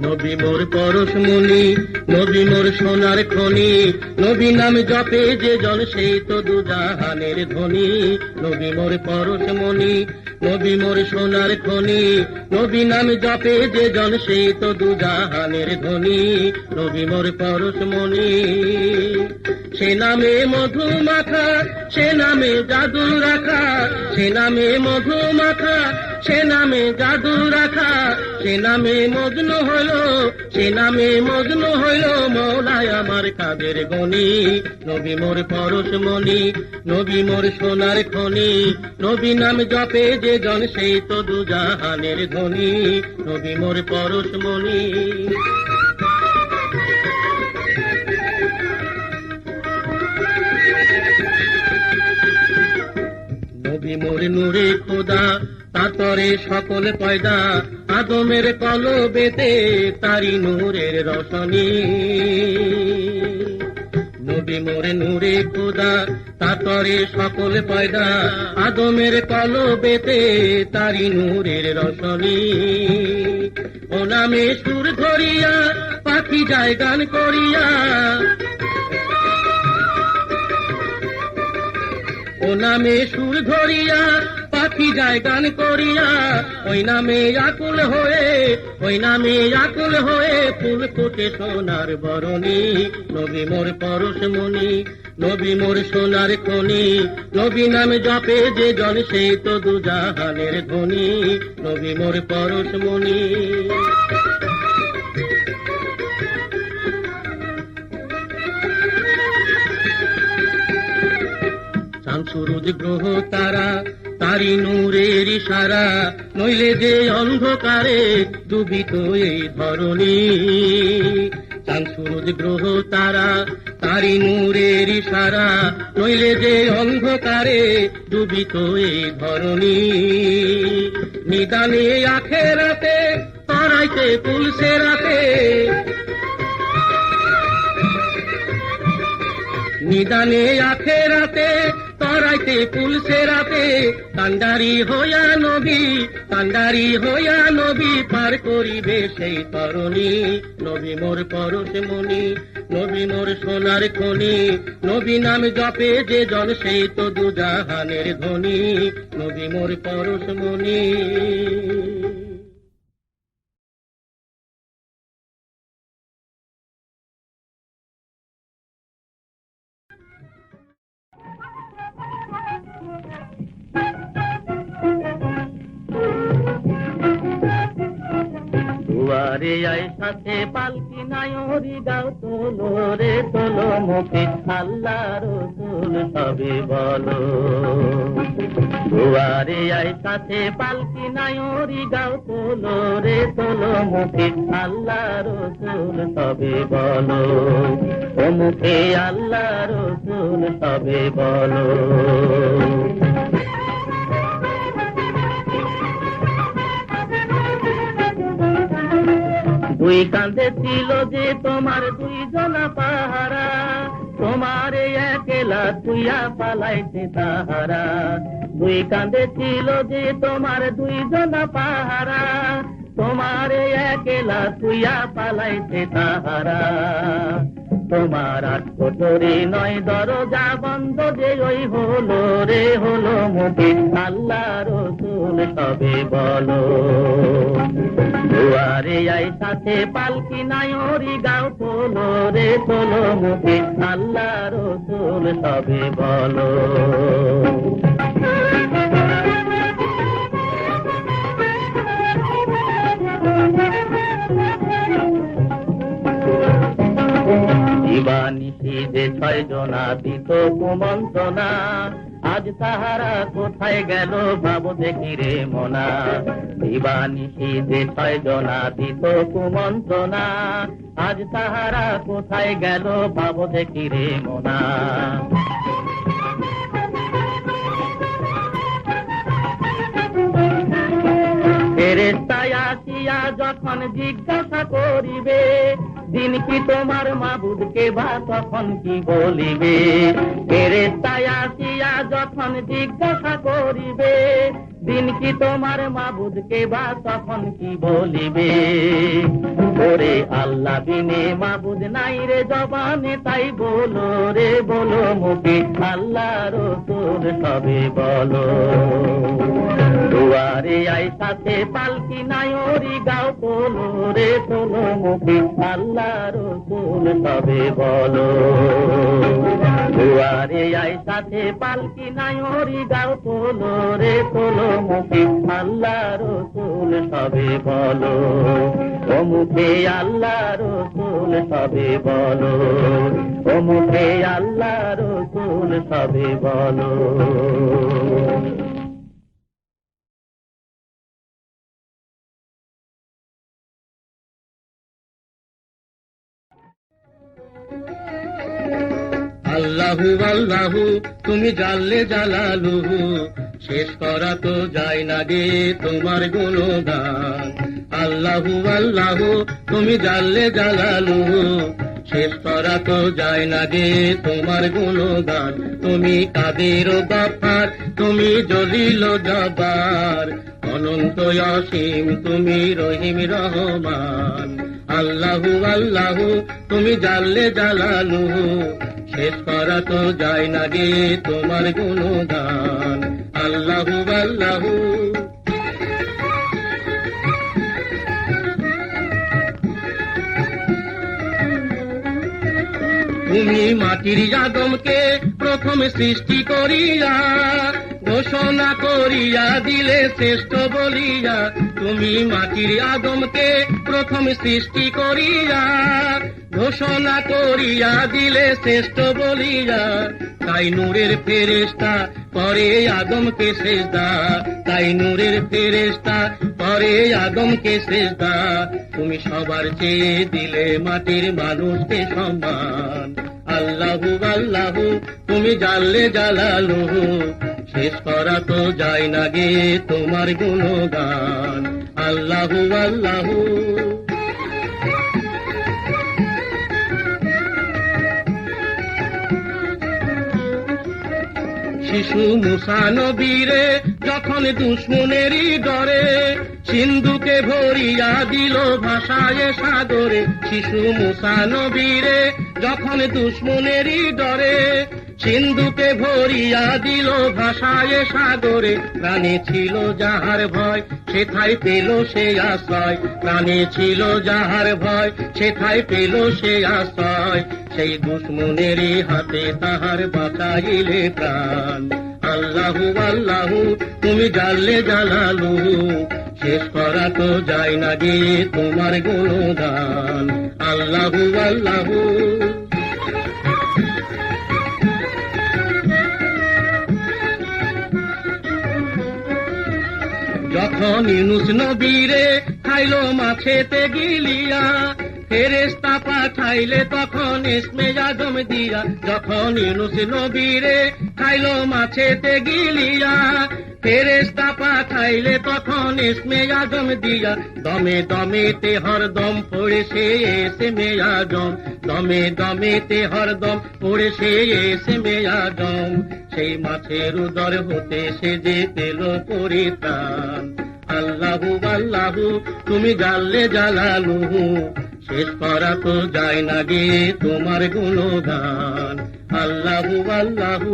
নবী মোর পরশমণি, নবী মোর সোনার খনি, নবী নাম জপে যে জন সেই তো দুজাহানের ধনী। নবী মোর পরশমণি, নবী মোর সোনার খনি, নবী নাম জপে যে জন সেই তো দুজাহানের ধনী। নবী মোর পরশমণি, সে নামে মধু মাখা, সে নামে জাদু রাখা, সে নামে মধু মাখা, সে নামে জাদু রাখা, সে নামে মজনু হইল, সে নামে মজনু হইল মৌলায় আমার কাদের গনি। নবী মোর পরশমণি, নবী মোর সোনার খনি, নবী নাম জপে যে জন সেই তো দুজাহানের ধনী। নবী মোর পরশমণি। নবী মোর নূরে খোদা, তাতরে সকল পয়দা, আদমের কলবেতে তারি নূরের রশনি। নবী মোর নূরে খোদা, তাতরে সকল পয়দা, আদমের কলবেতে তারি নূরের রশনি। ও নামে সুর ধরিয়া পাখি যায় গান করিয়া, ও নামে সুর ধরিয়া পাখি যায় গান করিয়া, ওই নামে আকুল হয়ে, ওই নামে আকুল হয়ে ফুল ফোটে সোনার বরণী। নবী মোর পরশমণি, নবী মোর সোনার খনি, নবী নাম জপে যে জন সেই তো দুজাহানের ধনী। নবী মোর পরশমণি। সুরুজ গ্রহ তারা, তারি নূরের ইশারা, নইলে যে অন্ধকারে ডুবিত এই ধরণী। চাঁদ সুরুজ গ্রহ তারা, তারি নূরের ইশারা, নইলে যে অন্ধকারে ডুবিত এই ধরণী। নিদানে আখেরাতে তারাইতে পুলসে রাতে, নিদানে আখেরাতে তরাইতে পুলসে রাতে, কান্ডারি হইয়া নবী, কান্ডারি হইয়া নবী পার করিবে সেই তরণী। নবী মোর পরশমণি, নবী মোর সোনার খনি, নবী নাম জপে যে জন সেই তো দুজাহানের ধনী। নবী মোর পরশমণি। দুয়ারে আয় সাথে পালকি নায়রি গাও তোলো রে তোলো মুখে আল্লাহ রসুল সবে বলো। দুয়ারে আয় সাথে পালকি নায়রি গাও তোলো রে তোলো মুখে আল্লাহ রসুল সবে বলো। ও মুখে আল্লাহ রসুল সবে বলো। দুই কাঁধে ছিল যে তোমার দুইজনা পাহারা, তোমার একলা তুইয়া পালাইতে তাহারা। দুই কাঁধে ছিল যে তোমার দুইজনা পাহারা, তোমার একলা তুইয়া পালাইতে তাহারা। তোমার আট কোটরি নয় দরজা বন্ধ যে ওই হলো রে হলো মুখে আল্লাহ রসুল সবে বলো। দুয়ারে আই সাথে পালকি নায়রি গাও তোলো রে তোলো মুখে আল্লাহ রসুল সবে বলো। দিবানিশি যে ছয় জনা দিত কুমন্ত্রণা, আজ তাহারা কোথায় গেল ভাব দেখি রে মনা। দিবানিশি যে ছয় জনা দিত কুমন্ত্রণা, আজ তাহারা কোথায় গেল ভাব দেখি রে মনা। ফেরেশতায় আসিয়া যখন জিজ্ঞাসা করিবে, দিন কি তোমার মাবুদকে বা তখন কি বলিবে। ফেরেশতায় আসিয়া যখন জিজ্ঞাসা করিবে, দিন কি তোমার মাবুদকে বা তখন কি বলিবে? ওরে আল্লাহ বিনে মাবুদ নাই রে জবানে, তাই বলো রে বলো মুখে আল্লাহ রসুল সবে বলো। দুয়ারে আই সাথে পালকি নাই ওরি গাও তোলো রে তোলো মুখে আল্লাহ রসুল সবে বলো। দুয়ারে আই সাথে পালকি নাই ওরি গাও তোলো রে তোলো মুখে আল্লাহ রসুল সবে বলো। ও মুখে আল্লাহ রসুল সবে বলো, ও মুখে আল্লাহ রসুল সবে বলো। আল্লাহু আল্লাহু তুমি জাল্লে জালালুহু, শেষ করা তো যায় না গে তোমার গুণগান। আল্লাহু আল্লাহু তুমি জাল্লে জালালুহু, শেষ করা তো যায় না গে তোমার গুণগান। তুমি কাদের গাফফার, তুমি জলিল জব্বার, অনন্ত অসীম তুমি রহিম রহমান। আল্লাহু আল্লাহু তুমি জাল্লে জালালুহু, শেষ করা তো যায় না গে তোমার গুণগান। আল্লাহু আল্লাহু তুমি মাটির আদমকে প্রথম সৃষ্টি করিয়া, ঘোষণা করিয়া দিলে শ্রেষ্ঠ বলিয়া। তুমি মাটির আদমকে প্রথম সৃষ্টি করিয়া, ঘোষণা করিয়া দিলে শ্রেষ্ঠ বলিয়া। তাই নূরের ফেরেশতা করে আদমকে সেজদা, তাই নূরের ফেরেশতা করে আদমকে সেজদা। তুমি সবার চেয়ে দিলে মাটির মানুষকে সম্মান। আল্লাহু আল্লাহু তুমি জাল্লে জালালুহু, শেষ করা তো যায় না গে তোমার গুণগান। আল্লাহু আল্লাহু শিশু মুসা নবীরে যখন দুশ্মনেরই ডরে, সিন্ধুকে ভরিয়া দিল ভাষায় সাগরে। শিশু মুসা নবীরে যখন দুশ্মনেরই ডরে, সিন্ধুকে ভরিয়া দিল ভাষায় সাগরে। প্রাণে ছিল যাহার ভয়, সেথায় পেল সে আশ্রয়। প্রাণে ছিল যাহার ভয়, সেথায় পেল সে আশ্রয়। সেই দুশ্মনেরই হাতে তাহার বাঁচাইলে প্রাণ। আল্লাহু আল্লাহু তুমি জাল্লে জালালুহু, শেষ করা তো যায় না গে তোমার গুণগান। আল্লাহু আল্লাহু যখন ইউনুস নবীরে খাইলো মাছেতে গিলিয়া, ফেরেশতা পাঠাইলে তখন ইসমে আজম দিয়া। যখন ইউনুস নবীরে খাইলো মাছেতে গিলিয়া, ফেরেশতা পাঠাইলে তখন ইসমে আজম দিয়া। দমে দমেতে হরদম পড়ে সে ইসমে আজম, দমে দমেতে হরদম পড়ে সে ইসমে আজম। সেই মাছের উদর হতে সে যে পেল পরিত্রাণ। আল্লাহু আল্লাহু তুমি জাল্লে জালালুহু, শেষ করা তো যায় না গে তোমার গুণগান। আল্লাহু আল্লাহু